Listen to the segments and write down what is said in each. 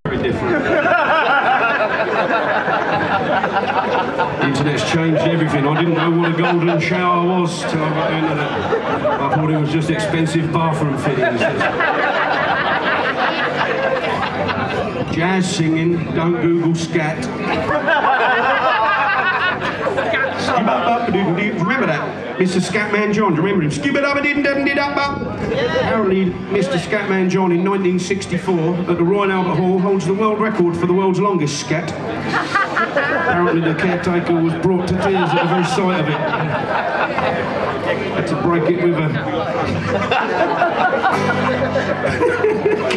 very different. The internet's changed everything. I didn't know what a golden shower was till I got into that. I thought it was just expensive bathroom fittings. Jazz singing, don't Google scat. Remember that? Mr. Scatman John, do you remember him? Apparently, Mr. Scatman John in 1964 at the Royal Albert Hall holds the world record for the world's longest scat. Apparently the caretaker was brought to tears at the very sight of it. Had to break it with a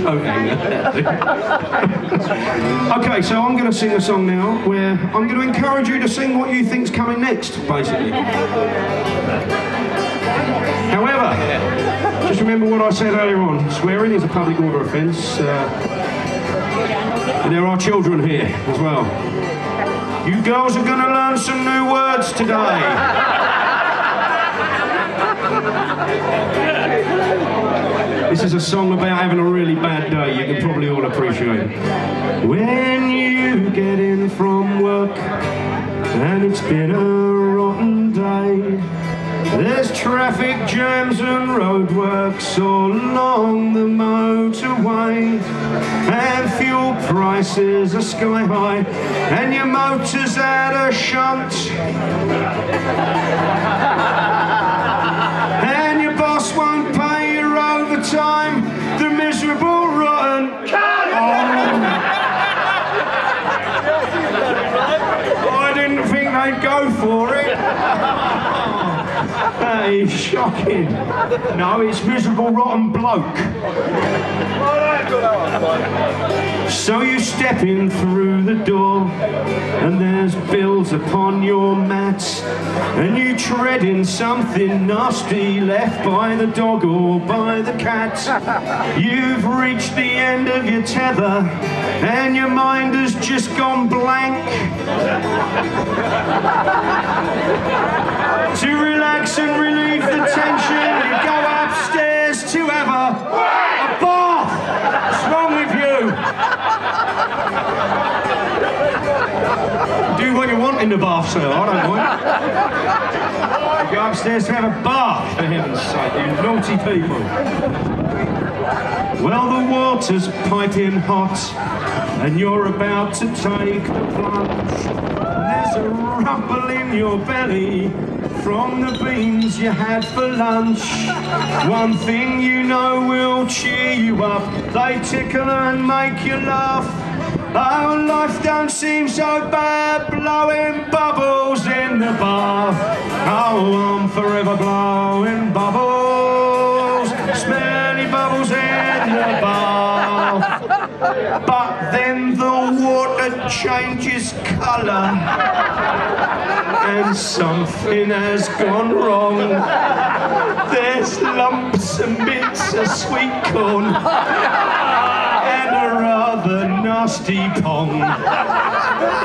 coat hanger. Okay, so I'm going to sing a song now where I'm going to encourage you to sing what you think's coming next, basically. However, just remember what I said earlier on. Swearing is a public order offence. And there are children here as well. You girls are going to learn some new words today. This is a song about having a really bad day, you can probably all appreciate. When you get in from work and it's been a rotten day, there's traffic jams and roadworks all along the motorway, and fuel prices are sky high and your motor's at a shunt, and your boss won't pay your overtime, the miserable rotten I didn't think they'd go for it. That is shocking. No, it's miserable rotten bloke. So you step in through the door and there's bills upon your mat, and you tread in something nasty left by the dog or by the cat. You've reached the end of your tether and your mind has just gone blank. To relax and relieve the tension, you go upstairs to have a bath. What's wrong with you? Do what you want in the bath, sir, I don't mind. You go upstairs to have a bath, for heaven's sake, you naughty people. Well, the water's piping hot and you're about to take the plunge. There's a rumble in your belly from the beans you had for lunch. One thing you know will cheer you up, they tickle and make you laugh. Oh, life don't seem so bad, blowing bubbles in the bath. Oh, I'm forever blowing bubbles, smelly bubbles in the bath. But then the water changes colour and something has gone wrong. There's lumps and bits of sweet corn and a rather nasty pong.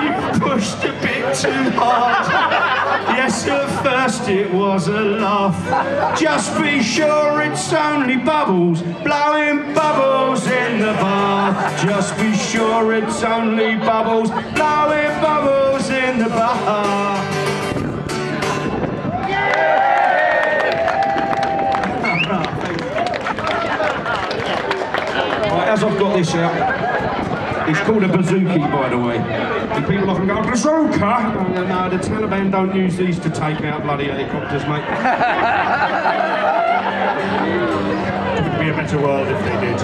You've pushed a bit too hard. Yes, at first it was a laugh. Just be sure it's only bubbles, blowing bubbles in the bath. Just be sure it's only bubbles, blowing bubbles in the bath. Right, as I've got this out, it's called a bazooki, by the way. And people often go, bazooka? No, the Taliban don't use these to take out bloody helicopters, mate. It would be a better world if they did.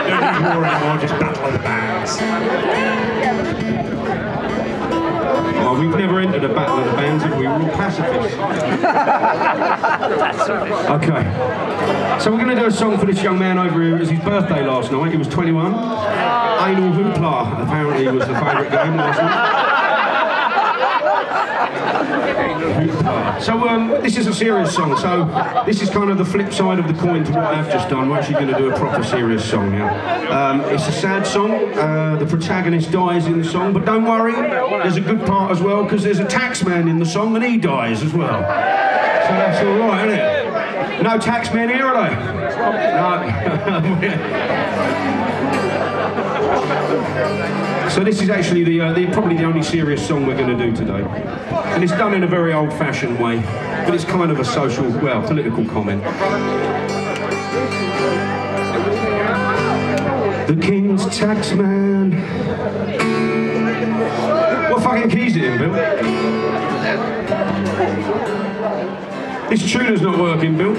Don't need war anymore, just battle of the bands. Well, we've never entered a battle of the bands, have we? We're all pacifists. Okay. So we're going to do a song for this young man over here. It was his birthday last night. He was 21. Anal Hoopla, apparently, was the favourite game last night. So this is a serious song, so this is kind of the flip side of the coin to what I've just done. We're actually going to do a proper serious song now. It's a sad song, the protagonist dies in the song, but don't worry, there's a good part as well, because there's a taxman in the song and he dies as well. So that's alright, isn't it? No taxmen here, are they? No. So this is actually probably the only serious song we're going to do today. And it's done in a very old-fashioned way, but it's kind of a social, well, political comment. The King's Taxman. What fucking keys is it in, Bill? This tuner's not working, Bill.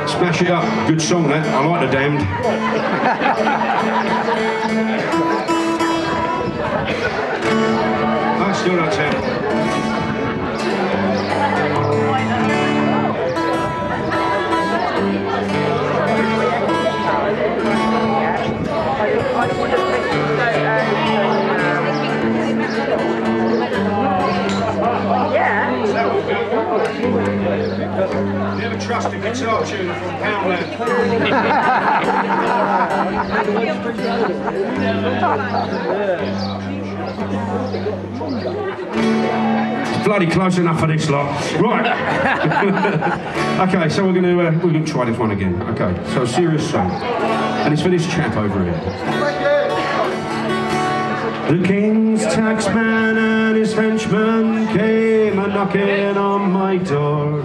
Smash it up. Good song, that. I like The Damned. I still don't sound. Never trust a guitar tuner from Poundland. It's bloody close enough for this lot. Right. Okay, so we're gonna try this one again. Okay, so a serious song. And it's for this chap over here. The King's Taxman and his henchmen came a-knocking on my door.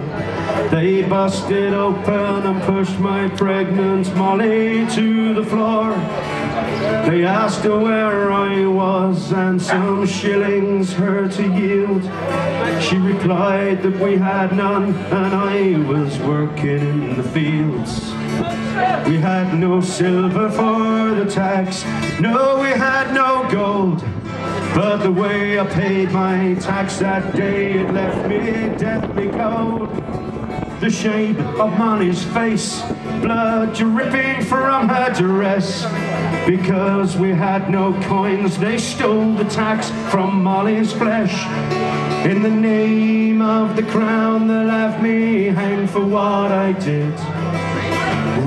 They busted open and pushed my pregnant Molly to the floor. They asked her where I was and some shillings her to yield. She replied that we had none and I was working in the fields. We had no silver for the tax, no, we had no gold. But the way I paid my tax that day, it left me deathly cold. The shade of Molly's face, blood dripping from her dress. Because we had no coins, they stole the tax from Molly's flesh. In the name of the crown, they'll have me hanged for what I did.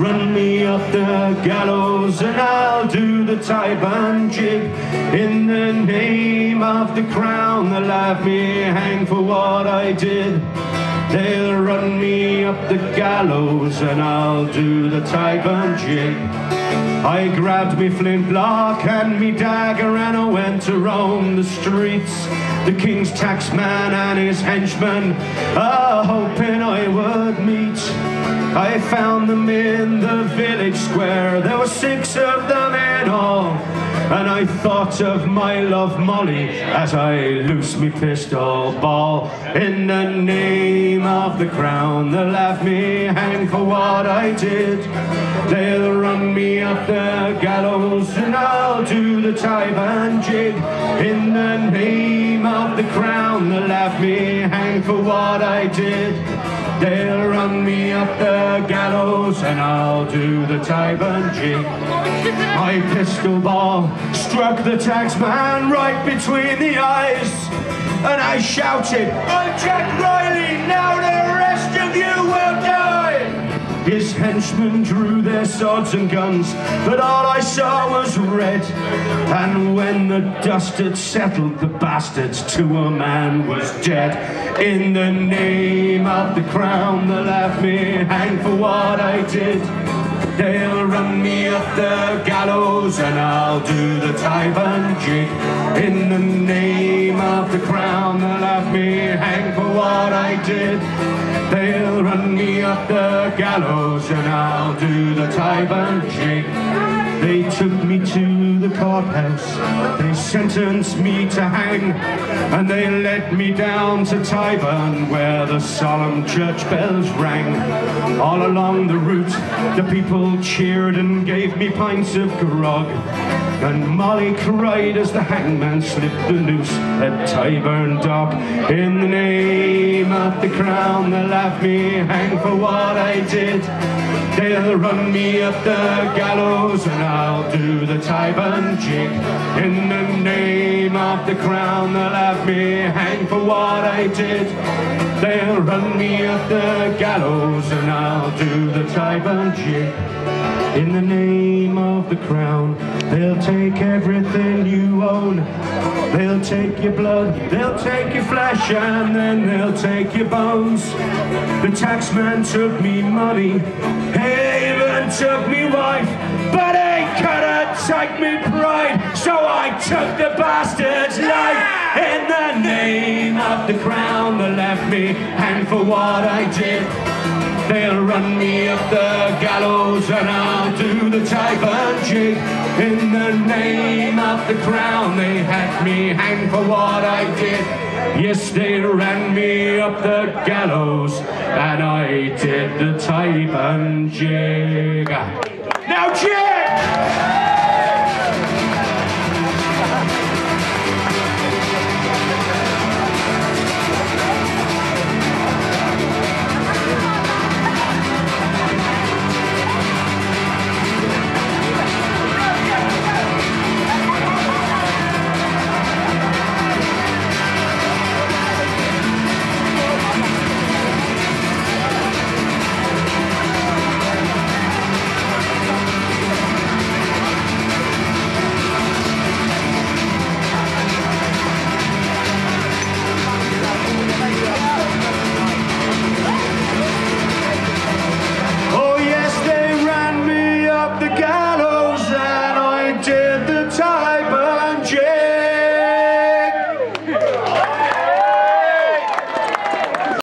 Run me up the gallows and I'll do the Tyburn jig. In the name of the crown, they'll have me hanged for what I did. They'll run me up the gallows and I'll do the Tyburn jig. I grabbed me flintlock and me dagger and I went to roam the streets. The King's Taxman and his henchmen, hoping I would meet. I found them in the village square, there were 6 of them in all. And I thought of my love Molly as I loosed me pistol ball. In the name of the crown, they'll have me hanged for what I did. They'll run me up the gallows and I'll do the Tyburn jig. In the name of the crown, they'll have me hanged for what I did. They'll run me up the gallows and I'll do the Tyburn jig. My pistol ball struck the taxman right between the eyes, and I shouted, "I'm Jack Riley, now the rest of you will die!" His henchmen drew their swords and guns, but all I saw was red. And when the dust had settled, the bastards to a man was dead. In the name of the crown, they'll have me hanged for what I did. They'll run me up the gallows and I'll do the Tyburn jig. In the name of the crown, they'll have me hanged for what I did. They'll run me up the gallows and I'll do the Tyburn jig. They took me to the courthouse, they sentenced me to hang, and they led me down to Tyburn where the solemn church bells rang. All along the route the people cheered and gave me pints of grog, and Molly cried as the hangman slipped the noose at Tyburn dock. In the name of the crown, they'll have me hanged for what I did. They'll run me up the gallows and I'll do the Tyburn jig. In the name of the crown, they'll have me hanged for what I did. They'll run me up the gallows and I'll do the Tyburn jig. In the name of of the crown. They'll take everything you own. They'll take your blood, they'll take your flesh, and then they'll take your bones. The taxman took me money, he even took me wife, but he couldn't take me pride, so I took the bastard's life. In the name of the crown, they left me hanged for what I did. They'll run me up the gallows and I'll do the Tyburn jig. In the name of the crown, they had me hanged for what I did. Yes, they ran me up the gallows and I did the Tyburn jig. Now, jig!